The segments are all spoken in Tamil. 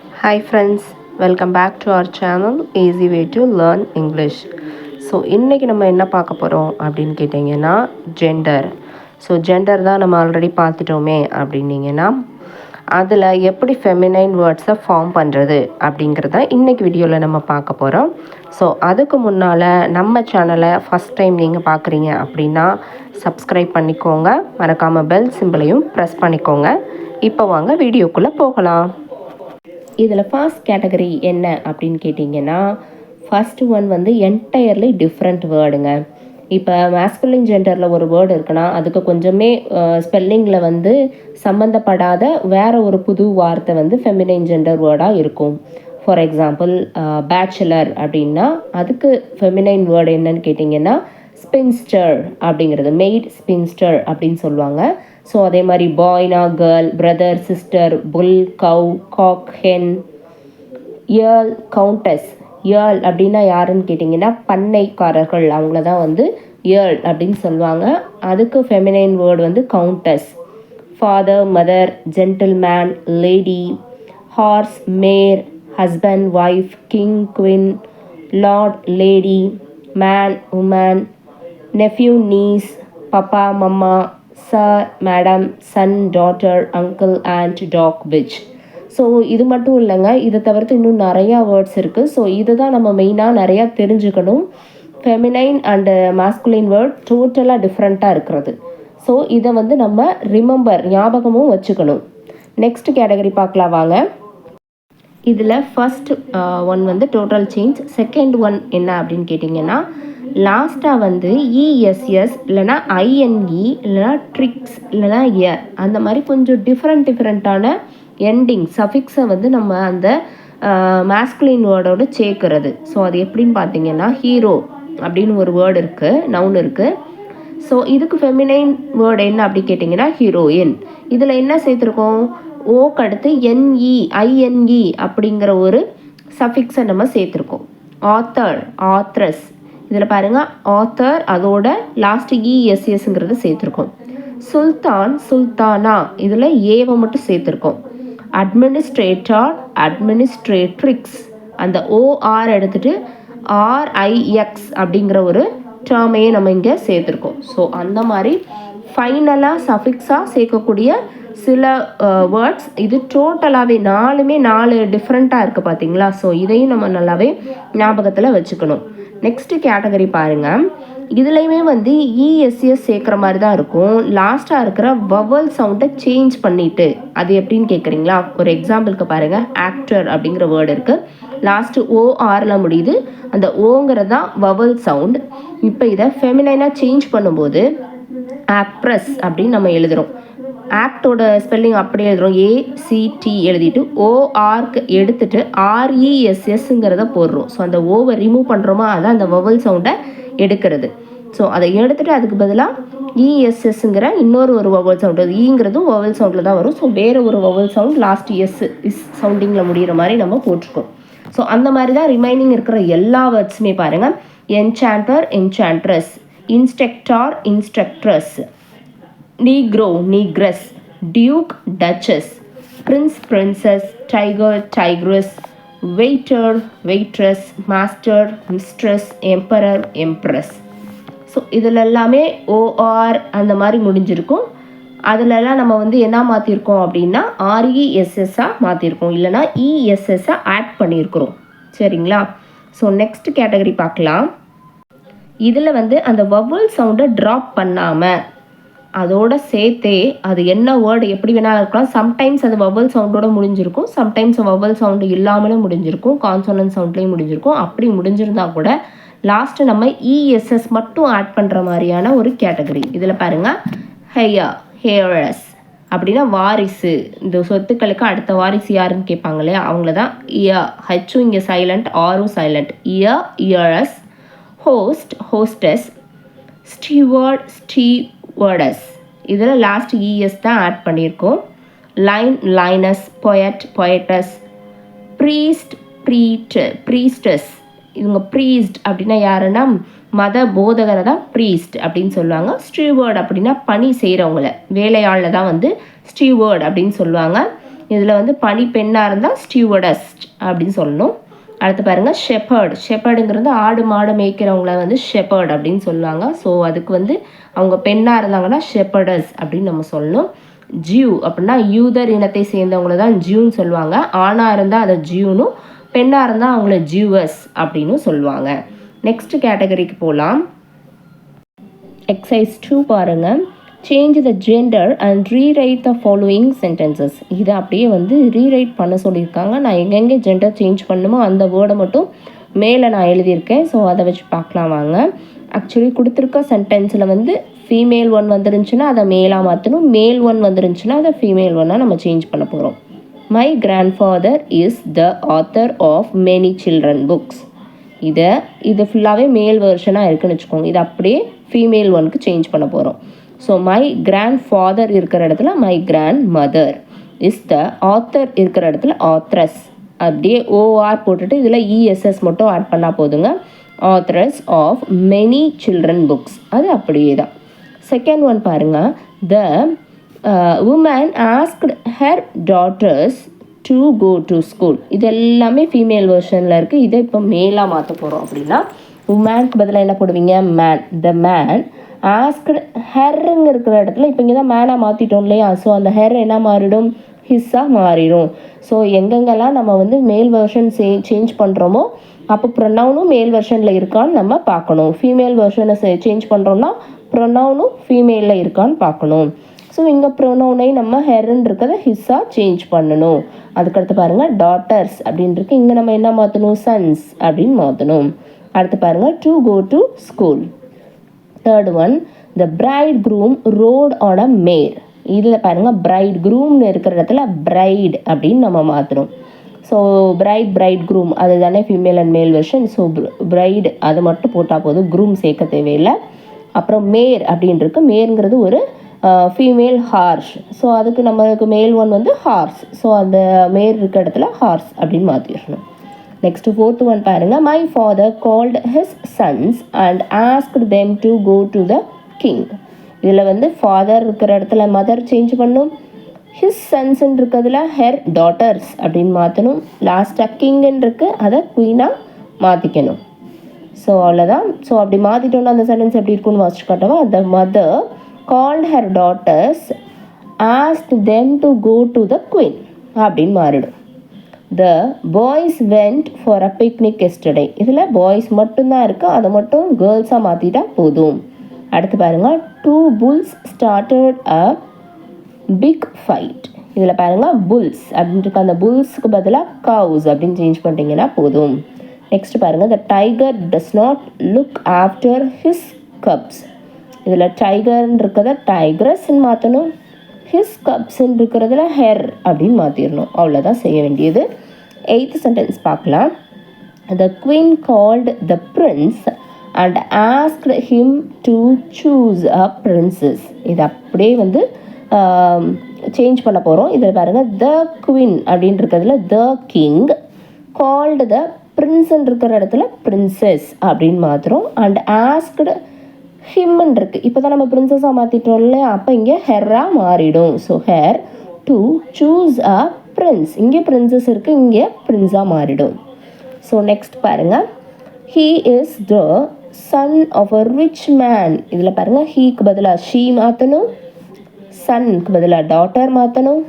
Hi friends, welcome back to our channel Easy Way to Learn English. So இன்றைக்கி நம்ம என்ன பார்க்க போகிறோம் அப்படின்னு கேட்டிங்கன்னா ஜெண்டர். ஸோ ஜெண்டர் தான் நம்ம ஆல்ரெடி பார்த்துட்டோமே அப்படின்னீங்கன்னா அதில் எப்படி ஃபெமினைன் வேர்ட்ஸை ஃபார்ம் பண்ணுறது அப்படிங்கிறத இன்றைக்கி வீடியோவில் நம்ம பார்க்க போகிறோம். ஸோ அதுக்கு முன்னால் நம்ம சேனலை ஃபஸ்ட் டைம் நீங்கள் பார்க்குறீங்க அப்படின்னா சப்ஸ்கிரைப் பண்ணிக்கோங்க, மறக்காமல் பெல் சிம்பிளையும் ப்ரெஸ் பண்ணிக்கோங்க. இப்போ வாங்க வீடியோக்குள்ளே போகலாம். இதில் ஃபர்ஸ்ட் கேட்டகரி என்ன அப்படின்னு கேட்டிங்கன்னா ஃபஸ்ட்டு ஒன் வந்து என்டையர்லி டிஃப்ரெண்ட் வேர்டுங்க. இப்போ மேஸ்குலின் ஜெண்டரில் ஒரு வேர்டு இருக்குன்னா அதுக்கு கொஞ்சமே ஸ்பெல்லிங்கில் வந்து சம்மந்தப்படாத வேறு ஒரு புது வார்த்தை வந்து ஃபெமினைன் ஜெண்டர் வேர்டாக இருக்கும். ஃபார் எக்ஸாம்பிள் பேச்சுலர் அப்படின்னா அதுக்கு ஃபெமினைன் வேர்டு என்னன்னு கேட்டிங்கன்னா ஸ்பின்ஸ்டர் அப்படிங்கிறது, மெய்ட் ஸ்பின்ஸ்டர் அப்படின்னு சொல்லுவாங்க. ஸோ அதே மாதிரி பாய்னா கேர்ள், பிரதர், சிஸ்டர், புல், கவ், காக், ஹென், ஏர்ல், கவுண்டஸ். ஏர்ல் அப்படின்னா யாருன்னு கேட்டிங்கன்னா பண்ணைக்காரர்கள், அவங்கள தான் வந்து ஏர்ல் அப்படின்னு சொல்லுவாங்க. அதுக்கு ஃபெமினைன் வேர்டு வந்து countess. Father, mother, gentleman, lady, horse, mare, husband, wife, king, queen, lord, lady, man, woman, nephew, niece, papa, mamma, sir, madam, son, daughter, uncle, aunt, dog, bitch. So இது மட்டும் இல்லைங்க, இதை தவிர்த்து இன்னும் நிறையா வேர்ட்ஸ் இருக்குது. ஸோ இதை தான் நம்ம மெயினாக நிறையா தெரிஞ்சுக்கணும். ஃபெமினைன் அண்டு மாஸ்குலின் வேர்ட் டோட்டலாக டிஃப்ரெண்ட்டாக இருக்கிறது. ஸோ இதை வந்து நம்ம ஞாபகமும் வச்சுக்கணும். நெக்ஸ்ட் கேட்டகரி பார்க்கலாம் வாங்க. இதில் ஃபஸ்ட் ஒன் வந்து டோட்டல் சேஞ்ச். செகண்ட் ஒன் என்ன அப்படின்னு கேட்டிங்கன்னா லாஸ்ட்டாக வந்து இஎஸ்எஸ் இல்லைனா ஐஎன்இ இல்லைனா ட்ரிக்ஸ் இல்லைனா இயர் அந்த மாதிரி கொஞ்சம் டிஃப்ரெண்ட்டான எண்டிங் சஃபிக்ஸை வந்து நம்ம அந்த மாஸ்குலின் வேர்டோடு சேர்க்கறது. ஸோ அது எப்படின்னு பார்த்தீங்கன்னா ஹீரோ அப்படின்னு ஒரு வேர்டு இருக்குது, நவுன் இருக்குது. ஸோ இதுக்கு ஃபெமினைன் வேர்டு என்ன அப்படி கேட்டிங்கன்னா ஹீரோயின். இதில் என்ன சேர்த்துருக்கோம், ஓக்கு அடுத்து ஐஎன்இ அப்படிங்கிற ஒரு சஃபிக்ஸை நம்ம சேர்த்துருக்கோம். ஆத்தர், ஆத்ரஸ். இதில் பாருங்கள் ஆத்தர் அதோட லாஸ்ட் இஎஸ்எஸ்ங்கிறத சேர்த்துருக்கோம். சுல்தான், சுல்தானா, இதில் ஏவை மட்டும் சேர்த்துருக்கோம். அட்மினிஸ்ட்ரேட்டர், அட்மினிஸ்ட்ரேட்ரிக்ஸ், அந்த ஓஆர் எடுத்துகிட்டு ஆர்ஐஎக்ஸ் அப்படிங்கிற ஒரு டேர்மையே நம்ம இங்கே சேர்த்துருக்கோம். ஸோ அந்த மாதிரி ஃபைனலாக சஃபிக்ஸாக சேர்க்கக்கூடிய சில வேர்ட்ஸ். இது டோட்டலாகவே 4 டிஃப்ரெண்ட்டாக இருக்குது பார்த்தீங்களா. ஸோ இதையும் நம்ம நல்லாவே ஞாபகத்தில் வச்சுக்கணும். நெக்ஸ்ட் கேட்டகரி பாருங்கள். இதுலேயுமே வந்து இஎஸ்எஸ் சேர்க்குற மாதிரி தான் இருக்கும். லாஸ்ட்டாக இருக்கிற வவல் சவுண்டை சேஞ்ச் பண்ணிவிட்டு, அது எப்படின்னு கேட்குறீங்களா? ஒரு எக்ஸாம்பிளுக்கு பாருங்கள். ஆக்டர் அப்படிங்கிற வேர்டு இருக்குது, லாஸ்ட்டு ஓஆரில் முடியுது. அந்த ஓங்கிறது தான் வவல் சவுண்ட். இப்போ இதை ஃபெமினைனாக சேஞ்ச் பண்ணும்போது ஆக்ட்ரஸ் அப்படின்னு நம்ம எழுதுகிறோம். ஆக்டோட ஸ்பெல்லிங் அப்படியே எழுதுகிறோம், ஏசிடி எழுதிட்டு ஓஆர்க்கு எடுத்துகிட்டு ஆர்இஎஸ்எஸ்ங்கிறத போடுறோம். ஸோ அந்த ஓவை ரிமூவ் பண்ணுறோமா, அதான் அந்த வவல் சவுண்டை எடுக்கிறது. ஸோ அதை எடுத்துகிட்டு அதுக்கு பதிலாக இஎஸ்எஸ்ங்கிற இன்னொரு ஒரு வவல் சவுண்ட், அது ஈங்கிறதும் வவல் சவுண்டில் தான் வரும். ஸோ வேறு ஒரு வவல் சவுண்ட் லாஸ்ட் இஸ் சவுண்டிங்கில் முடிகிற மாதிரி நம்ம போட்டிருக்கோம். ஸோ அந்த மாதிரி தான் ரிமைனிங் இருக்கிற எல்லா வேர்ட்ஸுமே பாருங்கள். Enchanter, enchantress, instructor, instructress, negro, negress, duke, duchess, prince, princess, tiger, tigress, waiter, waitress, master, mistress, emperor, empress. So இதில் எல்லாமே ஓஆர் அந்த மாதிரி முடிஞ்சிருக்கும். அதிலெல்லாம் நம்ம வந்து என்ன மாற்றிருக்கோம் அப்படின்னா ஆர்இஎஸ்எஸ்ஸாக மாற்றிருக்கோம், இல்லைனா இஎஸ்எஸ்ஸாக ஆட் பண்ணியிருக்கிறோம். சரிங்களா? ஸோ நெக்ஸ்ட் கேட்டகரி பார்க்கலாம். இதில் வந்து அந்த வவல் சவுண்டை ட்ராப் பண்ணாமல் அதோட சேர்த்தே அது என்ன வேர்டு எப்படி வேணாலும் இருக்கலாம். சம்டைம்ஸ் அது வவல் சவுண்டோட முடிஞ்சிருக்கும், சம்டைம்ஸ் வவல் சவுண்டு இல்லாமலும் முடிஞ்சிருக்கும், கான்சோனன்ட் சவுண்ட்லேயும் முடிஞ்சிருக்கும். அப்படி முடிஞ்சிருந்தா கூட லாஸ்ட்டு நம்ம இஎஸ்எஸ் மட்டும் ஆட் பண்ணுற மாதிரியான ஒரு கேட்டகரி. இதில் பாருங்கள், ஹெயர், ஹேரஸ் அப்படின்னா வாரிசு. இந்த சொத்துக்களுக்கு அடுத்த வாரிசு யாருன்னு கேட்பாங்க இல்லையா, அவங்கள தான் இயர். ஹச்சும் இங்கே சைலண்ட், ஆரும் silent. Heir, heiress. Host, hostess. Steward, stewardess. இதில் லாஸ்ட் இஎஸ் தான் ஆட் பண்ணியிருக்கோம். Lion, lioness. Poet, poetess. Priest, priestess. இவங்க ப்ரீஸ்ட் அப்படின்னா யாருன்னா மத போதகரை தான் ப்ரீஸ்ட் அப்படின்னு சொல்லுவாங்க. ஸ்டீவர்ட் அப்படின்னா பணி செய்கிறவங்கள, வேலையாளில் தான் வந்து ஸ்டீவர்ட் அப்படின்னு சொல்லுவாங்க. இதில் வந்து பணி பெண்ணாக இருந்தால் ஸ்டியூவர்டஸ் அப்படின்னு சொல்லணும். அடுத்து பாருங்கள் ஷெப்பர்டு. ஷெப்பர்டுங்கிறது ஆடு மாடு மேய்க்கிறவங்கள வந்து ஷெப்பர்டு அப்படின்னு சொல்லுவாங்க. ஸோ அதுக்கு வந்து அவங்க பெண்ணாக இருந்தாங்கன்னா ஷெப்பர்டஸ் அப்படின்னு நம்ம சொல்லணும். ஜியூ அப்படின்னா யூதர் இனத்தை சேர்ந்தவங்கள தான் ஜியூன்னு சொல்லுவாங்க. ஆணாக இருந்தால் அதை ஜியூனும், பெண்ணாக இருந்தால் அவங்கள ஜியூவஸ் அப்படின்னு சொல்லுவாங்க. நெக்ஸ்ட் கேட்டகரிக்கு போகலாம். எக்ஸசைஸ் 2 பாருங்கள். Change the gender and rewrite the following sentences. இதை அப்படியே வந்து ரீரைட் பண்ண சொல்லியிருக்காங்க. நான் எங்கெங்கே ஜெண்டர் சேஞ்ச் பண்ணுமோ அந்த வேர்டை மட்டும் மேலே நான் எழுதியிருக்கேன். ஸோ அதை வச்சு பார்க்கலாம் வாங்க. ஆக்சுவலி கொடுத்துருக்க சென்டென்ஸில் வந்து ஃபீமேல் ஒன் வந்துருந்துச்சுன்னா அதை மேலாக மாற்றணும், மேல் ஒன் வந்துருந்துச்சுன்னா அதை ஃபீமேல் ஒன்னாக நம்ம சேஞ்ச் பண்ண போகிறோம். My grandfather is the author of many children books. இது ஃபுல்லாகவே மேல் வெர்ஷனாக இருக்குன்னு வச்சுக்கோங்க. இது அப்படியே ஃபீமேல் ஒனுக்கு சேஞ்ச் பண்ண போகிறோம். ஸோ மை கிராண்ட் ஃபாதர் இருக்கிற இடத்துல my grand mother is the author இருக்கிற இடத்துல ஆத்ரஸ் அப்படியே ஓஆர் போட்டுட்டு இதில் இஎஸ்எஸ் மட்டும் ஆட் பண்ணால் போதுங்க. Authoress of many children books அது அப்படியே தான். செகண்ட் ஒன் பாருங்கள். The woman asked her daughters to go to school. இது எல்லாமே ஃபீமேல் வெர்ஷனில் இருக்குது. இதை இப்போ மேலாக மாற்ற போகிறோம். அப்படின்னா உமனுக்கு பதிலாக என்ன போடுவீங்க? மேன். த மேன் ஆஸ்க்டு ஹெர்ங்க இருக்கிற இடத்துல இப்போ இங்கே தான் மேனாக மாற்றிட்டோம் இல்லையா? ஸோ அந்த ஹெர் என்ன மாறிடும்? ஹிஸ்ஸாக மாறிடும். ஸோ எங்கெங்கெல்லாம் நம்ம வந்து மேல் வெர்ஷன் சேஞ்ச் பண்ணுறோமோ அப்போ ப்ரொனவுனும் மேல் வெர்ஷனில் இருக்கான்னு நம்ம பார்க்கணும். ஃபீமேல் வெர்ஷனை சேஞ்ச் பண்ணுறோன்னா ப்ரொனவுனும் ஃபீமேலில் இருக்கான்னு பார்க்கணும். ஸோ இங்கே ப்ரொனவுனை நம்ம ஹெர்ன்னு இருக்கிறத ஹிஸ்ஸாக சேஞ்ச் பண்ணணும். அதுக்கடுத்து பாருங்கள் டாட்டர்ஸ் அப்படின்னு இருக்கு. இங்கே நம்ம என்ன மாற்றணும்? சன்ஸ் அப்படின்னு மாற்றணும். அடுத்து பாருங்கள் to go to school. Third one the bridegroom rode on a mare. இதில் பாருங்கள் பிரைட் க்ரூம்னு இருக்கிற இடத்துல பிரைட் அப்படின்னு நம்ம மாற்றணும். ஸோ பிரைட் க்ரூம் அது தானே ஃபீமேல் அண்ட் மேல் வெர்ஷன். ஸோ பிரைடு அது மட்டும் போட்டால் போதும், க்ரூம் சேர்க்க தேவையில்லை. அப்புறம் மேர் அப்படின்னு இருக்கு. மேருங்கிறது ஒரு ஃபீமேல் ஹார்ஸ். ஸோ அதுக்கு நம்மளுக்கு மேல் ஒன் வந்து ஹார்ஸ். ஸோ அந்த மேர் இருக்க இடத்துல ஹார்ஸ் அப்படின்னு மாற்றிடணும். நெக்ஸ்ட் ஃபோர்த் ஒன் பாருங்கள். My father called his sons and asked them to go to the king. இதில் வந்து ஃபாதர் இருக்கிற இடத்துல மதர் சேஞ்ச் பண்ணும், ஹிஸ் சன்ஸ்ன்னு இருக்கிறதுல ஹெர் டாட்டர்ஸ் அப்படின்னு மாற்றணும். லாஸ்ட்டாக கிங்குன்னு இருக்குது, அதை குயினாக மாற்றிக்கணும். ஸோ அவ்வளோதான். ஸோ அப்படி மாற்றிட்டோன்னா அந்த சென்டென்ஸ் எப்படி இருக்குன்னு வாசிச்சு காட்டவா? The mother called her daughters, asked them to go to the queen அப்படின்னு மாறிடும். The boys went for a picnic yesterday. இதில் பாய்ஸ் மட்டும்தான் இருக்குது, அதை மட்டும் கேர்ள்ஸாக மாற்றிட்டா போதும். அடுத்து பாருங்கள். two bulls started a big fight. இதில் பாருங்கள் புல்ஸ் அப்படின்ட்டு அந்த புல்ஸுக்கு பதிலாக கவுஸ் அப்படின்னு சேஞ்ச் பண்ணிட்டீங்கன்னா போதும். நெக்ஸ்ட் பாருங்கள். the tiger does not look after his cubs. இதில் டைகர்ன்னு இருக்கிறத டைக்ரஸ்ன்னு மாற்றணும், ஹிஸ் கப்ஸ்ன்னு இருக்கிறதுல ஹெர் அப்படின்னு மாற்றிடணும். அவ்வளோதான் செய்ய வேண்டியது. எய்த் சென்டென்ஸ் பார்க்கலாம். த queen called the prince and asked him to choose a princess. இது அப்படியே வந்து சேஞ்ச் பண்ண போகிறோம். இதில் பாருங்கள். த குவீன் அப்படின்னு இருக்கிறதுல த கிங், கால்டு த பிரின்ஸ்ன்னு இருக்கிற இடத்துல பிரின்சஸ் அப்படின்னு மாற்றுறோம். அண்ட் ஆஸ்க்டு ஹிம்ன்னு இருக்குது. இப்போ தான் நம்ம பிரின்சஸாக மாற்றிட்டோம் இல்லையா? அப்போ இங்கே ஹெர்ராக மாறிடும். So her to choose a prince. இங்கே பிரின்சஸ் இருக்குது, இங்கே பிரின்ஸாக மாறிடும். ஸோ நெக்ஸ்ட் பாருங்கள். He is the son of a rich man. இதில் பாருங்கள். ஹீக்கு பதிலாக ஷீ மாற்றணும், சன்க்கு பதிலாக டாட்டர் மாற்றணும்,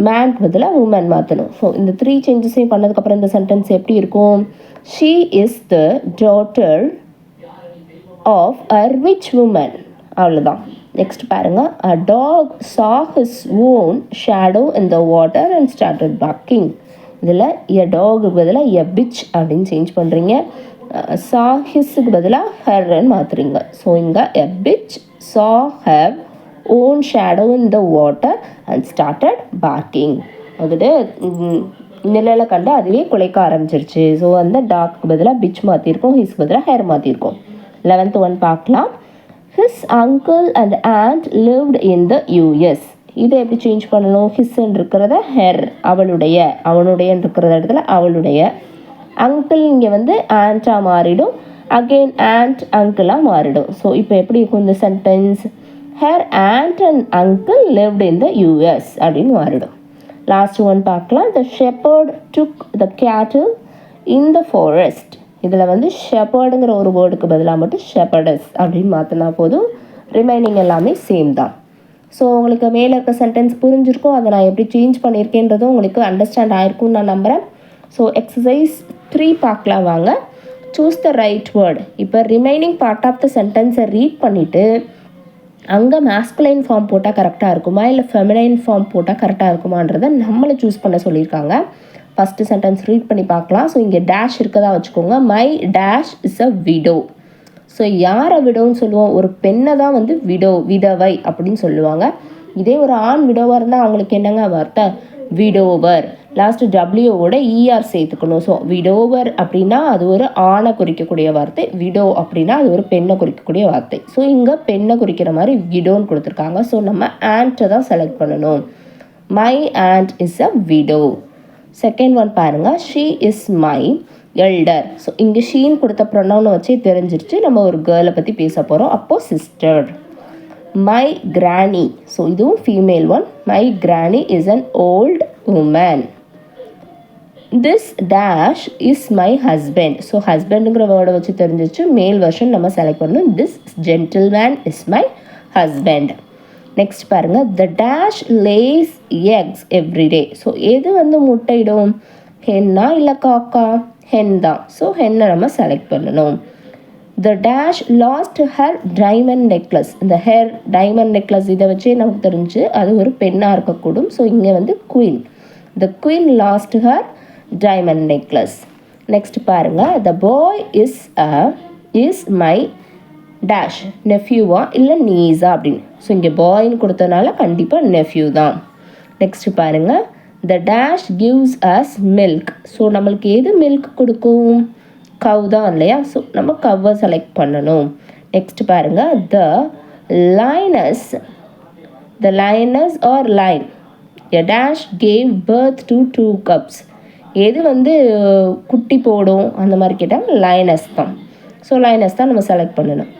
மேன்க்கு பதிலாக உமன் மாற்றணும். ஸோ இந்த 3 சேஞ்சஸையும் பண்ணதுக்கப்புறம் இந்த சென்டென்ஸ் எப்படி இருக்கும்? She is the daughter of a rich woman. அவ்வளோதான். நெக்ஸ்ட் பாருங்கள். a dog saw his own shadow in the water and started barking. இதில் a dog பதிலாக a bitch அப்படின்னு சேஞ்ச் பண்ணுறீங்க. saw hisக்கு பதிலாக herன்னு மாற்றுறீங்க. ஸோ இங்கே a bitch saw her own shadow in the water and started barking. அது நிழலை கண்டு அதுவே குலைக்க ஆரம்பிச்சிருச்சு. ஸோ அந்த டாக்கு பதிலாக பிச் மாற்றிருக்கோம், ஹிஸ்க்கு பதிலாக ஹேர் மாற்றிருக்கோம். 11th ஒன் பார்க்கலாம். His uncle and and lived in the US. இதை எப்படி சேஞ்ச் பண்ணணும்? ஹிஸ்ன்னு இருக்கிறத ஹெர், அவளுடைய, அவனுடைய இருக்கிற இடத்துல அவளுடைய. அங்கிள் இங்கே வந்து ஆண்ட்டாக மாறிடும், அகெயின் ஆண்ட் அங்கிளாக மாறிடும். ஸோ இப்போ எப்படி இருக்கும் இந்த sentence? Her and and uncle lived in the US அப்படின்னு மாறிடும். லாஸ்ட் ஒன் பார்க்கலாம். த ஷெப்பர்ட் டுக் த கேட்டில் இன் த ஃபாரஸ்ட். இதில் வந்து ஷெப்பர்டுங்கிற ஒரு வேர்டுக்கு பதிலாக மட்டும் ஷெப்பர்டஸ் அப்படின்னு மாற்றினா போதும். ரிமைனிங் எல்லாமே சேம் தான். ஸோ உங்களுக்கு மேலே இருக்க சென்டென்ஸ் புரிஞ்சிருக்கும். அதை நான் எப்படி சேஞ்ச் பண்ணியிருக்கேன்றதும் உங்களுக்கு அண்டர்ஸ்டாண்ட் ஆகிருக்கும்னு நான் நம்புகிறேன். ஸோ எக்ஸசைஸ் 3 பார்க்கலாம் வாங்க. Choose the right word. இப்போ ரிமைனிங் பார்ட் ஆஃப் த சென்டென்ஸை ரீட் பண்ணிவிட்டு அங்கே மேஸ்குலைன் ஃபார்ம் போட்டால் கரெக்டாக இருக்குமா இல்லை ஃபெமினைன் ஃபார்ம் போட்டால் கரெக்டாக இருக்குமான்றதை நம்மளை சூஸ் பண்ண சொல்லியிருக்காங்க. ஃபஸ்ட்டு சென்டென்ஸ் ரீட் பண்ணி பார்க்கலாம். ஸோ இங்கே டேஷ் இருக்கதா வச்சுக்கோங்க. My dash is a widow. So யாரை விடோன்னு சொல்லுவோம்? ஒரு பெண்ணை தான் வந்து விடோ, விதவை அப்படின்னு சொல்லுவாங்க. இதே ஒரு ஆண் விடோவாக இருந்தால் அவங்களுக்கு என்னங்க வார்த்தை? விடோவர். லாஸ்ட்டு டபிள்யூவோட இஆர் சேர்த்துக்கணும். ஸோ விடோவர் அப்படின்னா அது ஒரு ஆணை குறிக்கக்கூடிய வார்த்தை. விடோ அப்படின்னா அது ஒரு பெண்ணை குறிக்கக்கூடிய வார்த்தை. ஸோ இங்கே பெண்ணை குறிக்கிற மாதிரி விடோன்னு கொடுத்துருக்காங்க. ஸோ நம்ம ஆண்ட்டை தான் செலக்ட் பண்ணணும். My aunt is a widow. Second one பாருங்கள். She is my elder. So இங்கே ஷீன்னு கொடுத்த ப்ரொனவுனை வச்சு தெரிஞ்சிருச்சு நம்ம ஒரு கேர்ளை பற்றி பேச போகிறோம். அப்போது சிஸ்டர். My granny. ஸோ இதுவும் female one. My granny is an old woman. This dash is my husband. So ஹஸ்பண்டுங்கிற வேர்டை வச்சு தெரிஞ்சிச்சு. மேல் வெர்ஷன் நம்ம செலக்ட் பண்ணணும். This gentleman is my husband. Next பாருங்கள். The dash lays eggs every day. So எது வந்து முட்டையிடும்? ஹென்னா இல்லை காக்கா? ஹென் தான். ஸோ ஹென்னை நம்ம செலக்ட் பண்ணணும். The dash last her diamond necklace. இந்த ஹேர் டைமண்ட் நெக்லஸ் இதை வச்சே நமக்கு தெரிஞ்சு அது ஒரு பெண்ணாக இருக்கக்கூடும். ஸோ இங்கே வந்து குயின். த queen last her diamond necklace. Next பாருங்கள். த பாய் இஸ் மை டேஷ் நெஃப்யூவா இல்லை நீஸா அப்படின்னு. ஸோ இங்கே பாய்ன்னு கொடுத்தனால கண்டிப்பாக நெஃப்யூ தான். நெக்ஸ்ட் பாருங்கள். The dash gives us milk. So நம்மளுக்கு எது மில்க் கொடுக்கும்? கவ் தான் இல்லையா? ஸோ நம்ம கவ்வை செலக்ட் பண்ணணும். நெக்ஸ்ட் பாருங்கள். The lioness or lion a dash gave birth to 2 cubs. எது வந்து குட்டி போடும் அந்த மாதிரி கேட்டால் லைனஸ் தான். ஸோ லைனஸ் தான் நம்ம செலக்ட் பண்ணணும்.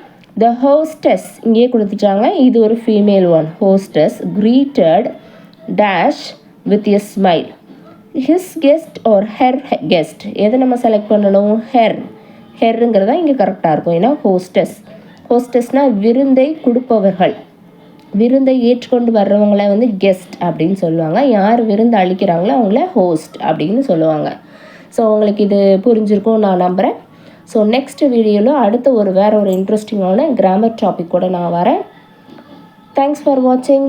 த ஹோஸ்டஸ் இங்கேயே கொடுத்துட்டாங்க. இது ஒரு female one. Hostess greeted dash with a smile his guest or her guest. எதை நம்ம செலக்ட் பண்ணணும்? ஹெர்ங்கிறதா இங்கே கரெக்டாக இருக்கும். ஏன்னா ஹோஸ்டஸ்னால் விருந்தை கொடுப்பவர்கள். விருந்தை ஏற்றுக்கொண்டு வர்றவங்கள வந்து கெஸ்ட் அப்படின்னு சொல்லுவாங்க. யார் விருந்து அளிக்கிறாங்களோ அவங்கள ஹோஸ்ட் அப்படின்னு சொல்லுவாங்க. ஸோ உங்களுக்கு இது புரிஞ்சிருக்கும் நான் நம்புகிறேன். ஸோ நெக்ஸ்ட் வீடியோவில் அடுத்த வேறு ஒரு இன்ட்ரெஸ்டிங்கான கிராமர் டாபிக் கூட நான் வரேன். தேங்க்ஸ் ஃபார் வாட்சிங்.